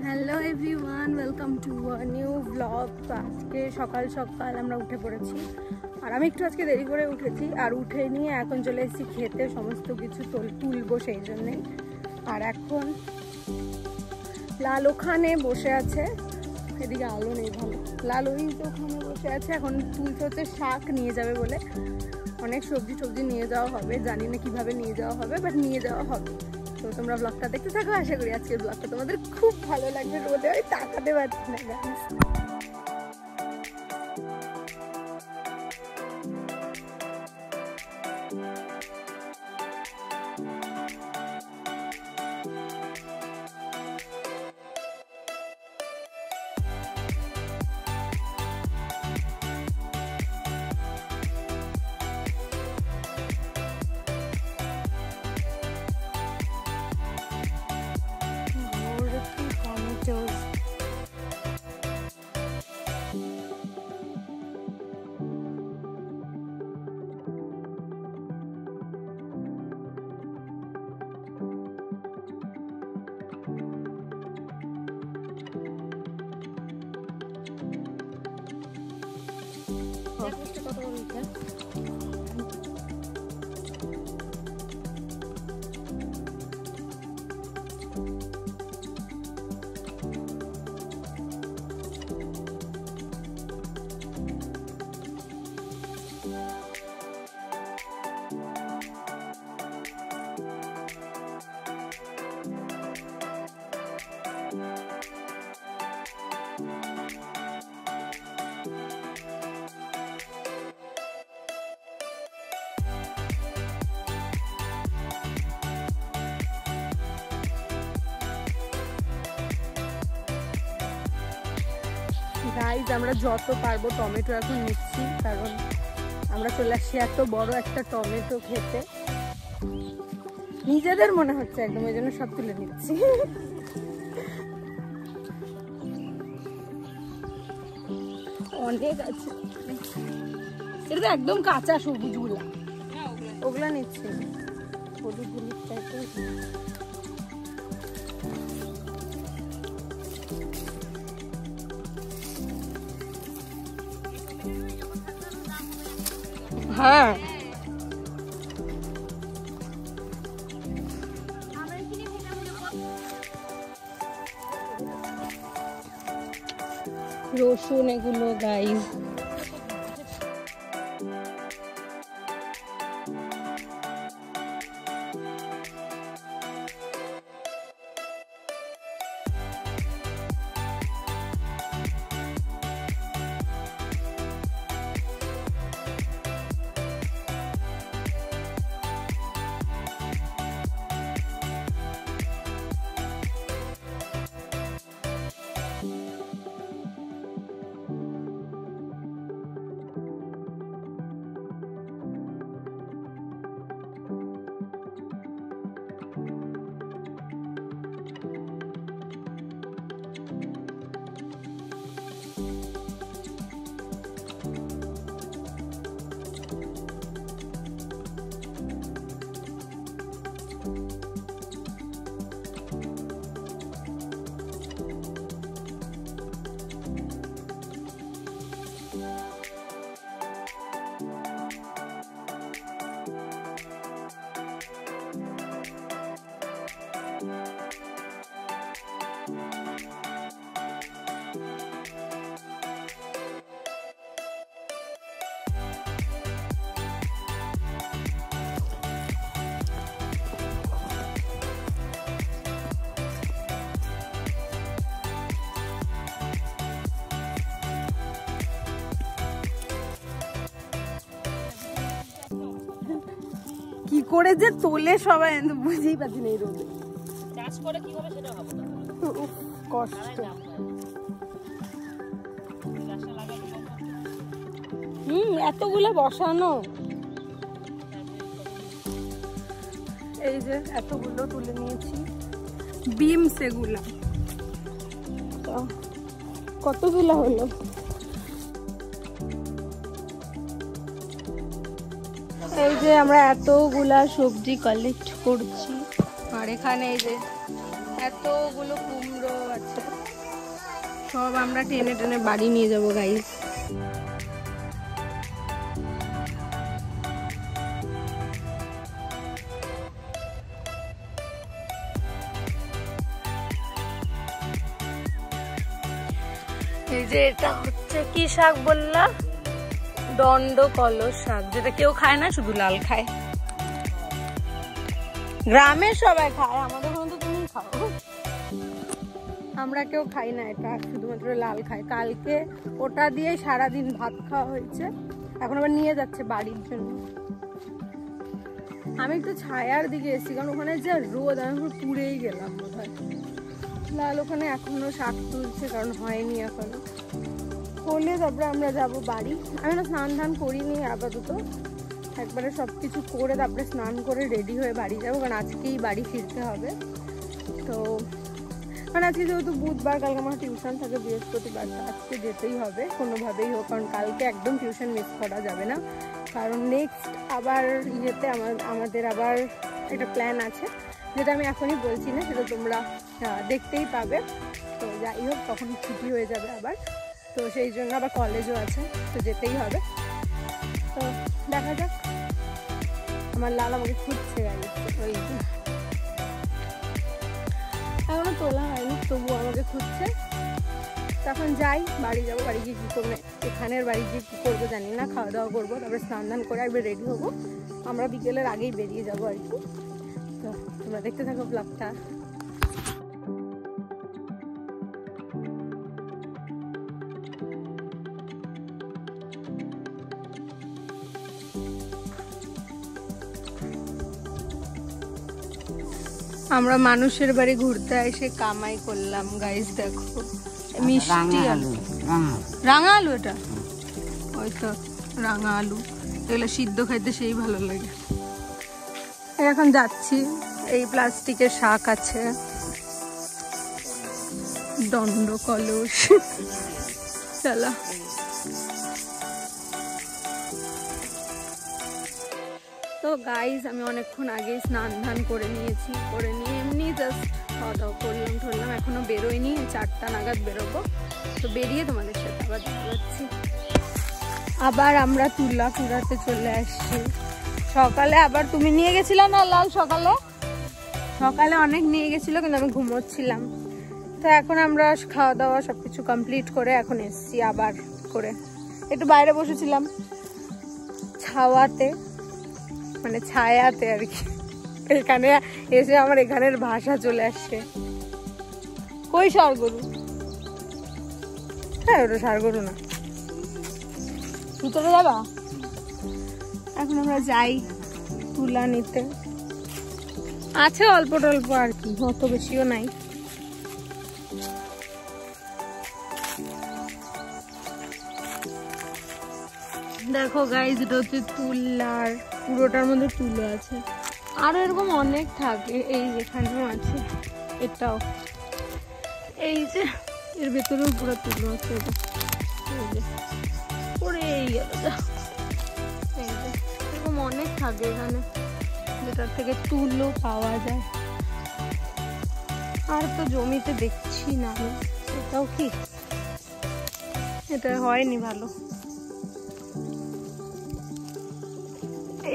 Hello everyone, welcome to a new blog. তো আজকে সকাল সকাল আমরা উঠে পড়েছি, আর আমি একটু আজকে দেরি করে উঠেছি, আর উঠে নিয়ে এখন চলে এসেছি খেতে, সমস্ত কিছু তুলবো সেই জন্যেই। আর এখন লাল ওখানে বসে আছে, এদিকে আলো নেই ভালো, লাল ওই তো ওখানে বসে আছে, এখন তুলতে হচ্ছে শাক নিয়ে যাবে বলে। অনেক সবজি নিয়ে যাওয়া হবে, জানি না কিভাবে নিয়ে যাওয়া হবে, বাট নিয়ে যাওয়া হবে। তো তোমরা ব্লগটা দেখতে থাকো, আশা করি আজকের ব্লগটা তোমাদের খুব ভালো লাগবে। রোদে আমি তাকাতে পারছি না গাইস। কত বড় এটা? গাইজ, আমরা যত পারবো টমেটো এখন নিচ্ছি, কারণ আমরা চলে আসছি এত বড় একটা টমেটো খেতে, নিজেদের মনে হচ্ছে একদম, ওই জন্য সব তুলে নিচ্ছি। অনেক আছে, এটা তো একদম কাঁচা সবুজ গুলা, ওগুলা নিচ্ছি। হলুদ হলুদ টাইপের হ্যাঁ, রসুন এগুলো গাইস। কি করে যে তোলে সবাই বুঝেই পাচ্ছি না, এই রোদে চাষ করে কি হবে সেটা ভাবো, কষ্ট। এতগুলো বসানো, এই যে এতগুলো তুলে নিয়েছি, বিম সেগুলা কতগুলো হলো। এই যে আমরা এতগুলা সবজি কালেক্ট করছি, আর এখানে এই যে এতগুলো কুমড়ো আছে। সব আমরা টেনে টেনে বাড়ি নিয়ে যাবো গাইস। এই যে এটা হচ্ছে কি শাক বললা? দণ্ড কলস শাক, যেটা কেউ খায় না, শুধু লাল খায়। গ্রামের সবাই খায়, আমাদের ওখানে তো তুমি খাও, আমরা কেউ খাই না এটা, শুধুমাত্র লাল খায়। কালকে ওটা দিয়ে সারাদিন ভাত খাওয়া হয়েছে, এখন আবার নিয়ে যাচ্ছে বাড়ির জন্য। আমি একটু ছায়ার দিকে এসেছি, কারণ ওখানে যে রোদ, আমি পুড়েই গেলাম বোধহয়। লাল ওখানে এখনো শাক তুলছে, কারণ হয়নি এখনো। হলে তারপরে আমরা যাব বাড়ি। আমি না স্নান ধান করিনি আপাতত, একবারে সব কিছু করে তারপরে স্নান করে রেডি হয়ে বাড়ি যাবো, কারণ আজকেই বাড়ি ফিরতে হবে। তো কারণ আজকে যেহেতু বুধবার, কালকে আমার টিউশন থাকে বৃহস্পতিবার, আজকে যেতেই হবে কোনোভাবেই হোক, কারণ কালকে একদম টিউশন মিস করা যাবে না। কারণ নেক্সট আবার ইয়েতে আমাদের আবার একটা প্ল্যান আছে, যেটা আমি এখনই বলছি না, সেটা তোমরা দেখতেই পাবে। তো যাই হোক, তখন ছুটি হয়ে যাবে আবার, তো সেই জন্য আবার কলেজও আছে, তো যেতেই হবে। তো দেখা যাক। আমার লাল আমাকে খুঁজছে গাড়ি, ওই এখনো তোলা হয়নি, তবুও আমাকে খুঁজছে। তখন যাই, বাড়ি যাবো। বাড়ি গিয়ে কী করবো, এখানের বাড়ি গিয়ে কী করবো জানি না, খাওয়া দাওয়া করবো, তারপরে স্নান ধান করে একবার রেডি হবো। আমরা বিকেলের আগেই বেরিয়ে যাবো আর কি। তো তোমরা দেখতে থাকো ব্লগটা। আমরা মানুষের বাড়ি ঘুরতে এসে কামাই করলাম গাইস। দেখো মিষ্টি আলু, রাঙা আলু, এটা ওই তো রাঙা আলু, এগুলো সিদ্ধ খাইতে সেই ভালো লাগে। এখন যাচ্ছি, এই প্লাস্টিকের শাক আছে, দণ্ড কলস। চলো। তো গাইস, আমি অনেকক্ষণ আগে স্নান ধান করে নিয়েছি, করে নিয়ে এমনি জাস্ট খাওয়া দাওয়া করলাম। এখনো বেরোয়নি, 4টা নাগাদ বেরোবো। তো বেরিয়ে তোমাদের সাথে আবার দেখা যাচ্ছি। আবার আমরা তুলা কুড়াতে চলে আসছি। সকালে আবার তুমি নিয়ে গেছিলে না লাল? সকালে অনেক নিয়ে গেছিলো, কিন্তু আমি ঘুমোচ্ছিলাম। তো এখন আমরা খাওয়া দাওয়া সবকিছু কমপ্লিট করে এখন এসছি আবার করে। একটু বাইরে বসেছিলাম ছাওয়াতে, মানে ছায়াতে আর কি। এখানে এসে আমার এখানের ভাষা চলে আসছে। কই ষাঁড়গরু? হ্যাঁ, ওটা ষাঁড়গরু না। ভিতরে যাবা? এখন আমরা যাই তুলা নিতে। আছে অল্প টল্প আর কি, অত বেশিও নাই। দেখো গাইজ, এটা হচ্ছে তুলার, পুরোটার মধ্যে তুলো আছে। আরো এরকম অনেক থাকে, এই যেখানেও আছে, এটাও এই যে এর ভেতরেও পুরো তুলো আছে। এরকম অনেক থাকে এখানে, যেটার থেকে তুলো পাওয়া যায়। আর তো জমিতে দেখছি না। এটাও কি, এটা হয়নি ভালো।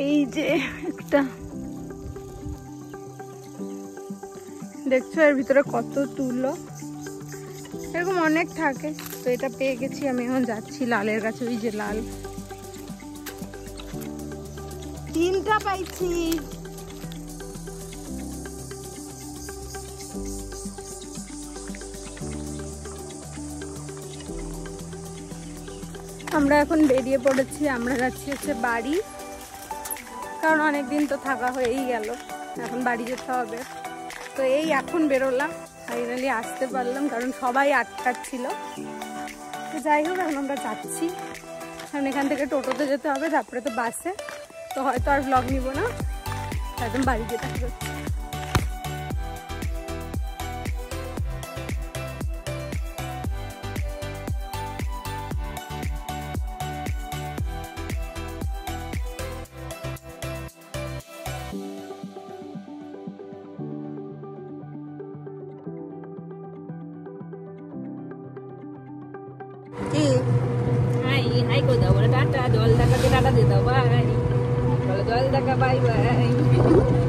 এই যে একটা দেখছো, এর ভিতরে কত তুলো, এরকম অনেক থাকে। তো এটা পেয়ে গেছি, আমি এখন যাচ্ছি লালের কাছে। ওই যে লাল, 3টা পাইছি। আমরা এখন বেরিয়ে পড়েছি, আমরা যাচ্ছি হচ্ছে বাড়ি, কারণ অনেকদিন তো থাকা হয়েই গেল, এখন বাড়ি যেতে হবে। তো এই এখন বেরোলাম, ফাইনালি আসতে পারলাম, কারণ সবাই আটকাচ্ছিল। তো যাই হোক, এখন আমরা যাচ্ছি, কারণ এখান থেকে টোটোতে যেতে হবে, তারপরে তো বাসে। তো হয়তো আর ব্লগ নিব না, একদম বাড়ি যেতে হবে। বাই করে দাও, বলে টাটা, জল দেখাকে টাটা দিয়ে দাও, বাই, বলে জল দেখা, বাই বাই।